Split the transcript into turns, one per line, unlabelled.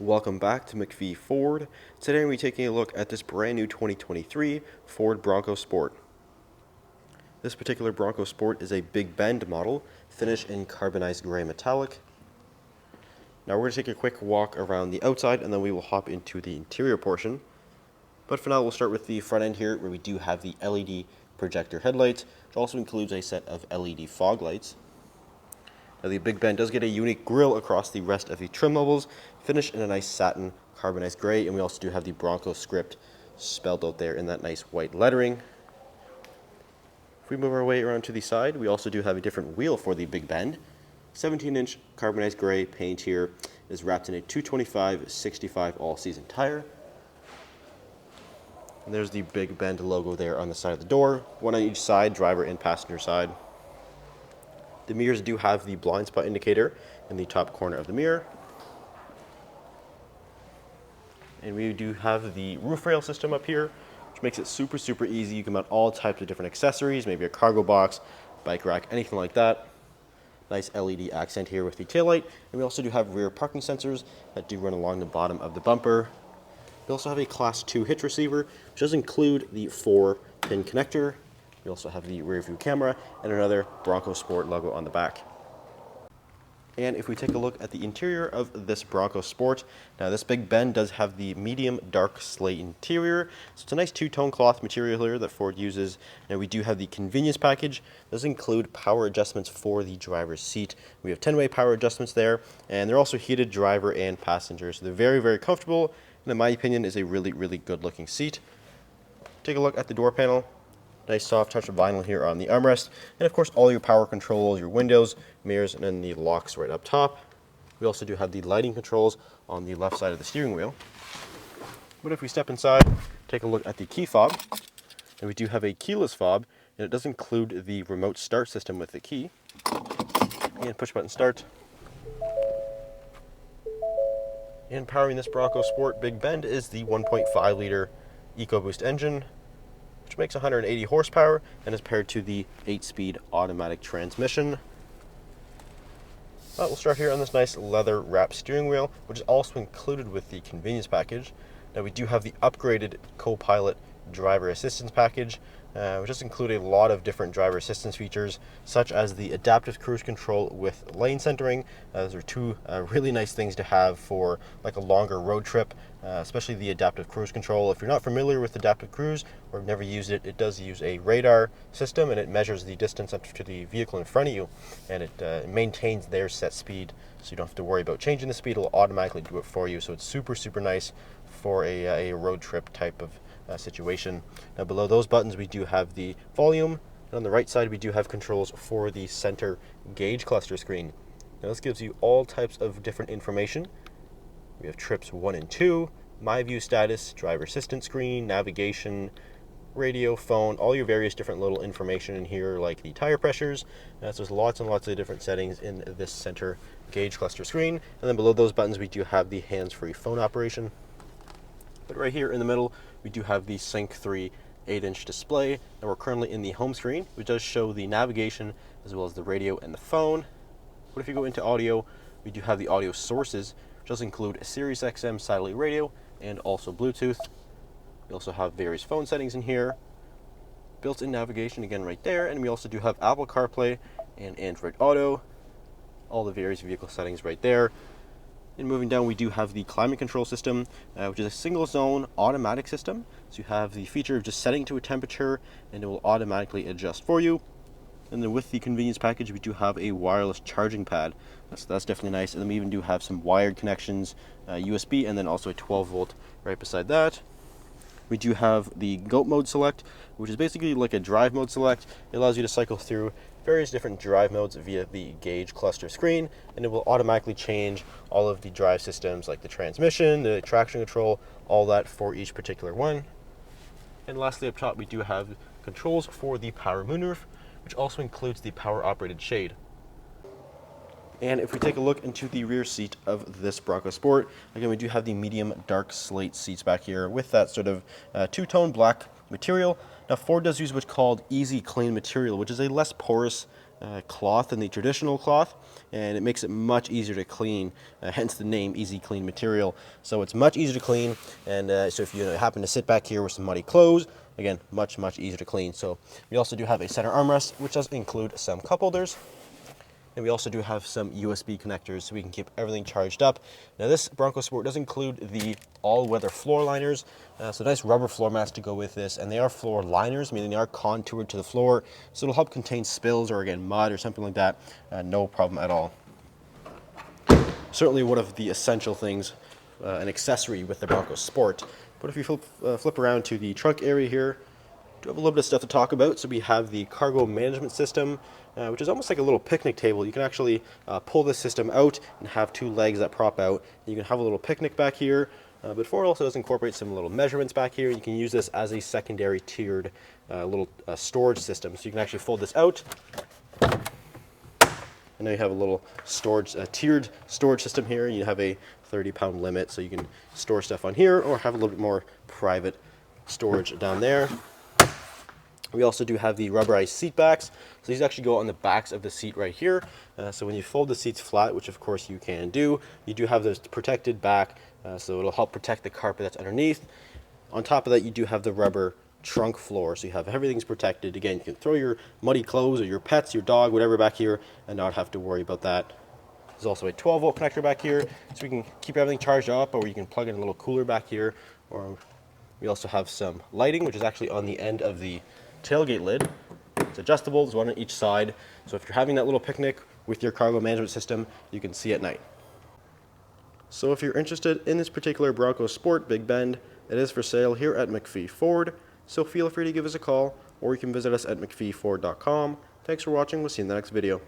Welcome back to MacPhee Ford. Today we're taking a look at this brand new 2023 Ford Bronco Sport. This particular Bronco Sport is a big bend model, finished in carbonized gray metallic. Now we're going to take a quick walk around the outside and then we will hop into the interior portion. But for now we'll start with the front end here, where we do have the LED projector headlights, which also includes a set of LED fog lights. Now the Big Bend does get a unique grille across the rest of the trim levels, finished in a nice satin carbonized gray, and we also do have the Bronco script spelled out there in that nice white lettering. If we move our way around to the side, we also do have a different wheel for the Big Bend. 17-inch carbonized gray paint here is wrapped in a 225/65 all-season tire. And there's the Big Bend logo there on the side of the door, one on each side, driver and passenger side. The mirrors do have the blind spot indicator in the top corner of the mirror. And we do have the roof rail system up here, which makes it super easy. You can mount all types of different accessories, maybe a cargo box, bike rack, anything like that. Nice LED accent here with the taillight. And we also do have rear parking sensors that do run along the bottom of the bumper. We also have a Class 2 hitch receiver, which does include the 4-pin connector. We also have the rear view camera and another Bronco Sport logo on the back. And if we take a look at the interior of this Bronco Sport, now this Big Bend does have the medium dark slate interior. So it's a nice two-tone cloth material here that Ford uses. Now we do have the convenience package. It does include power adjustments for the driver's seat. We have 10-way power adjustments there, and they're also heated driver and passenger. So they're very comfortable, and in my opinion is a really good looking seat. Take a look at the door panel. Nice soft touch of vinyl here on the armrest, and of course all your power controls, your windows, mirrors, and then the locks right up top. We also do have the lighting controls on the left side of the steering wheel. But if we step inside, take a look at the key fob, and we do have a keyless fob, and it does include the remote start system with the key. And push button start. And powering this Bronco Sport Big Bend is the 1.5 liter EcoBoost engine, which makes 180 horsepower and is paired to the 8-speed automatic transmission. We'll start here on this nice leather wrapped steering wheel, which is also included with the convenience package. Now we do have the upgraded Co-Pilot driver assistance package, which does include a lot of different driver assistance features, such as the adaptive cruise control with lane centering. Those are two really nice things to have for like a longer road trip, especially the adaptive cruise control. If you're not familiar with adaptive cruise or have never used it, it does use a radar system, and it measures the distance up to the vehicle in front of you, and it maintains their set speed, so you don't have to worry about changing the speed. It'll automatically do it for you, so it's super nice for a road trip type of situation. Now below those buttons we do have the volume, and on the right side we do have controls for the center gauge cluster screen. Now this gives you all types of different information. We have trips 1 and 2, my view status, driver assistance screen, navigation, radio, phone, all your various different little information in here, like the tire pressures. So there's lots and lots of different settings in this center gauge cluster screen. And then below those buttons we do have the hands-free phone operation. But right here in the middle, we do have the Sync 3 8-inch display, and we're currently in the home screen, which does show the navigation as well as the radio and the phone. But if you go into audio, we do have the audio sources, which does include a Sirius XM satellite radio and also Bluetooth. We also have various phone settings in here, built-in navigation again right there, and we also do have Apple CarPlay and Android Auto, all the various vehicle settings right there. And moving down, we do have the climate control system, which is a single zone automatic system. So you have the feature of just setting to a temperature and it will automatically adjust for you. And then with the convenience package, we do have a wireless charging pad. That's definitely nice. And then we even do have some wired connections, USB, and then also a 12-volt right beside that. We do have the GOAT mode select, which is basically like a drive mode select. It allows you to cycle through various different drive modes via the gauge cluster screen, and it will automatically change all of the drive systems like the transmission, the traction control, all that for each particular one. And lastly up top we do have controls for the power moonroof, which also includes the power operated shade. And if we take a look into the rear seat of this Bronco Sport, again we do have the medium dark slate seats back here with that sort of two-tone black material. Now Ford does use what's called easy clean material, which is a less porous cloth than the traditional cloth, and it makes it much easier to clean, hence the name Easy Clean Material. So it's much easier to clean, and so if you happen to sit back here with some muddy clothes, again, much easier to clean. So we also do have a center armrest, which does include some cup holders. And we also do have some USB connectors so we can keep everything charged up. Now this Bronco Sport does include the all-weather floor liners, so nice rubber floor mats to go with this, and they are floor liners, meaning they are contoured to the floor, so it'll help contain spills or again mud or something like that, no problem at all. Certainly one of the essential things, an accessory with the Bronco Sport. But if you flip around to the trunk area here, do have a little bit of stuff to talk about. So we have the cargo management system, which is almost like a little picnic table. You can actually pull this system out and have two legs that prop out. You can have a little picnic back here, but Ford also does incorporate some little measurements back here. You can use this as a secondary tiered little storage system. So you can actually fold this out. And now you have a little storage, tiered storage system here. You have a 30-pound limit, so you can store stuff on here or have a little bit more private storage down there. We also do have the rubberized seat backs. So these actually go on the backs of the seat right here. So when you fold the seats flat, which of course you can do, you do have this protected back, so it'll help protect the carpet that's underneath. On top of that, you do have the rubber trunk floor, so you have everything's protected. Again, you can throw your muddy clothes or your pets, your dog, whatever back here, and not have to worry about that. There's also a 12-volt connector back here, so we can keep everything charged up, or you can plug in a little cooler back here. Or we also have some lighting, which is actually on the end of the tailgate lid. It's adjustable, there's one on each side, so if you're having that little picnic with your cargo management system, you can see at night. So if you're interested in this particular Bronco Sport Big Bend, it is for sale here at MacPhee Ford, so feel free to give us a call, or you can visit us at MacPheeFord.com. Thanks for watching, we'll see you in the next video.